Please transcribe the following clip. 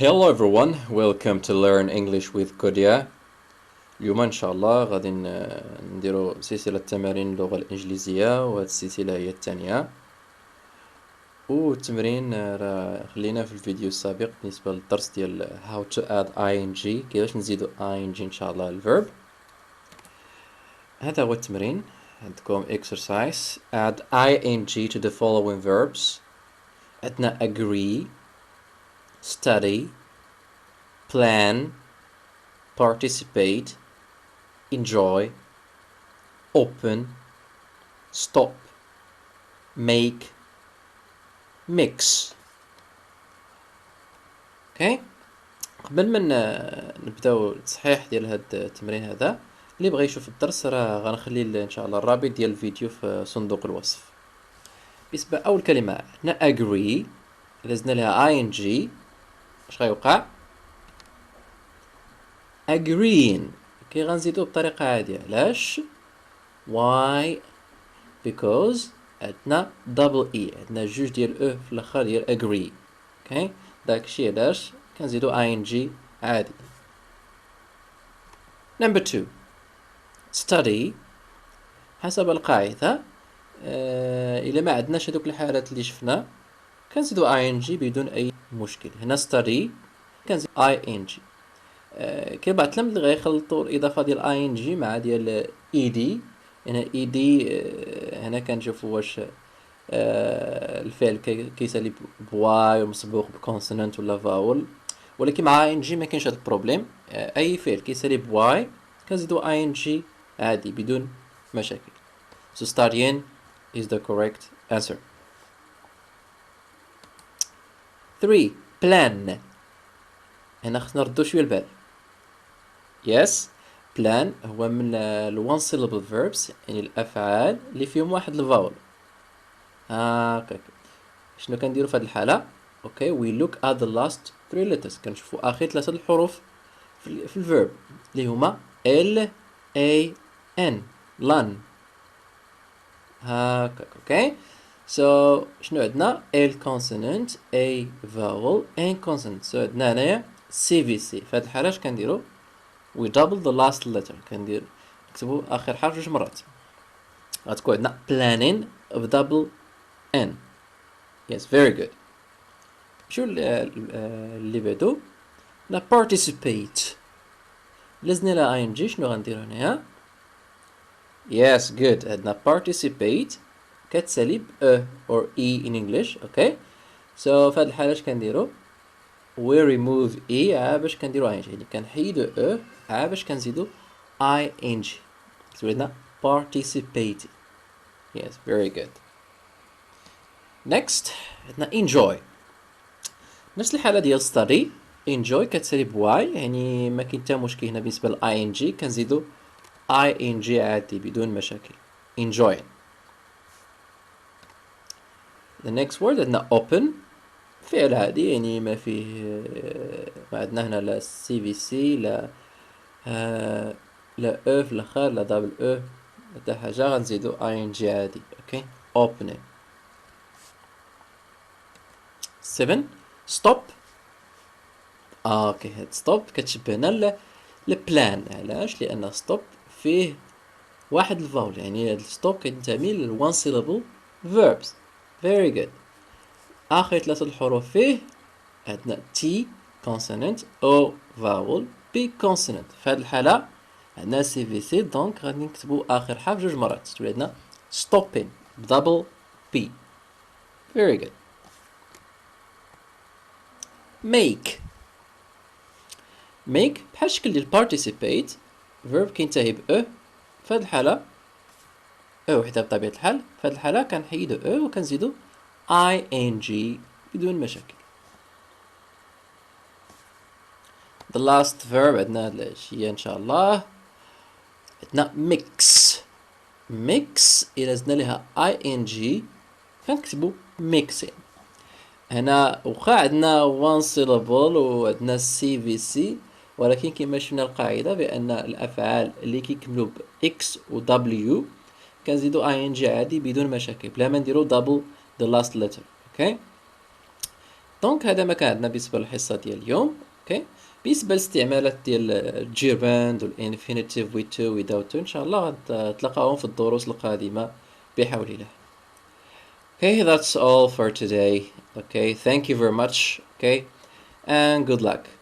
Hello everyone, welcome to learn English with Kodia. اليوم إن شاء الله غادي نديرو سلسلة تمارين اللغة الإنجليزية، وهاد السلسلة هي الثانية. والتمرين راه خلينا في الفيديو السابق بالنسبة للدرس ديال how to add ing، كيفاش نزيدو ing إن شاء الله الverb. هذا هو التمرين. عندكم exercise add ing to the following verbs. عندنا agree, study, plan, participate, enjoy, open, stop, make, mix. اوكي. قبل ما نبداو التصحيح ديال هاد التمرين هذا، اللي بغى يشوف الدرس راه غنخلي ان شاء الله الرابط ديال الفيديو في صندوق الوصف. بالنسبه اول كلمه عندنا agree، لازمنا لها ing. اش غيوقع؟ agreeing. كي غنزيدو بطريقه عاديه. علاش؟ why؟ because عندنا double e، عندنا جوج ديال او في الاخر ديال agree. اوكي، داكشي علاش كنزيدو ing عادي. number 2 study. حسب القاعده الا ما عندناش هذوك الحالات اللي شفنا كنزيدو ing بدون اي مشكل. هنا study كنزيد ing. كاين بعض التلاميذ اللي غيخلطوا الاضافه ديال ing مع ديال ed. هنا ed هنا كنشوفوا واش الفعل كيسالي بواي ومسبوق بكونسونانت ولا فاول، ولكن مع ing ما كاينش هذا البروبليم. اي فعل كيسالي بواي كنزيدو ing عادي بدون مشاكل. So studying is the correct answer. 3 plan. هنا خصنا نردو شويه البال. yes plan هو من ال one syllable verbs، يعني الافعال اللي فيهم واحد الفاول. هاكاك. شنو كنديرو في هذه الحاله؟ اوكي we look at the last three letters. كنشوفوا اخر ثلاثه الحروف في الفيرب اللي هما l a n lan. هاكاك. اوكي so شنو عندنا؟ l consonant a vowel n consonant. so عندنا هنايا CVC. في هذه الحاله اش كنديرو؟ we double the last letter. نكتبو اخر حرف جوج مرات. غتكون عندنا planning بدبل n. yes very good. شو اللي بعدو؟ لا participate. لازمنا لها ing. شنو غنديرو هنايا؟ yes good. عندنا participate كتسالي ب e or e in English. okay so في هاد الحالة اش كنديرو؟ we remove e باش كنديرو ing، يعني كنحيدو e باش كنزيدو ing. كتولي عندنا participate. yes very good. next عندنا enjoy. نفس الحالة ديال study. enjoy كتسالي بواي، يعني ما كاين حتى مشكل هنا بالنسبة ل ing. كنزيدو ing عادي بدون مشاكل. enjoying. the next word عندنا open. فعل عادي، يعني ما فيه ما عندنا هنا لا CVC لا لا او في الاخر لا دبل او حتى حاجة. غنزيدو ing عادي. اوكي opening. 7 stop. اوكي هاد stop كتشبهنا البلان. علاش؟ لان stop فيه واحد الفاول، يعني هاد stop كينتمي ل one syllable verbs. very good. اخر ثلاثة الحروف فيه عندنا T consonant O vowel B consonant. في هاد الحالة عندنا CVC، دونك غادي نكتبو اخر حرف جوج مرات. تولي عندنا stopping بدبل B. very good. make. make بحال الشكل ديال participate verb كينتهي ب e. في هاد الحالة e وحدة بطبيعة الحال. في هاد الحالة كنحيدو e وكنزيدو ing بدون مشاكل. the last verb عندنا هاد الأشياء إن شاء الله. عندنا mix. mix إلا زدنا لها ing كنكتبو mixing. هنا وخا عندنا one syllable وعندنا CVC، ولكن كما شفنا القاعدة بأن الأفعال اللي كيكملوا ب X و W كنزيدو ing عادي بدون مشاكل، بلا ما نديرو double the last letter. okay دونك هذا ما كان عندنا بالنسبه للحصه ديال اليوم. اوكي، بالنسبه للاستعمالات ديال الجيرند والانفينيتيف with to without to ان شاء الله غتلقاوهم في الدروس القادمه بحول الله. Okay, that's all for today. Okay, thank you very much. Okay, and good luck.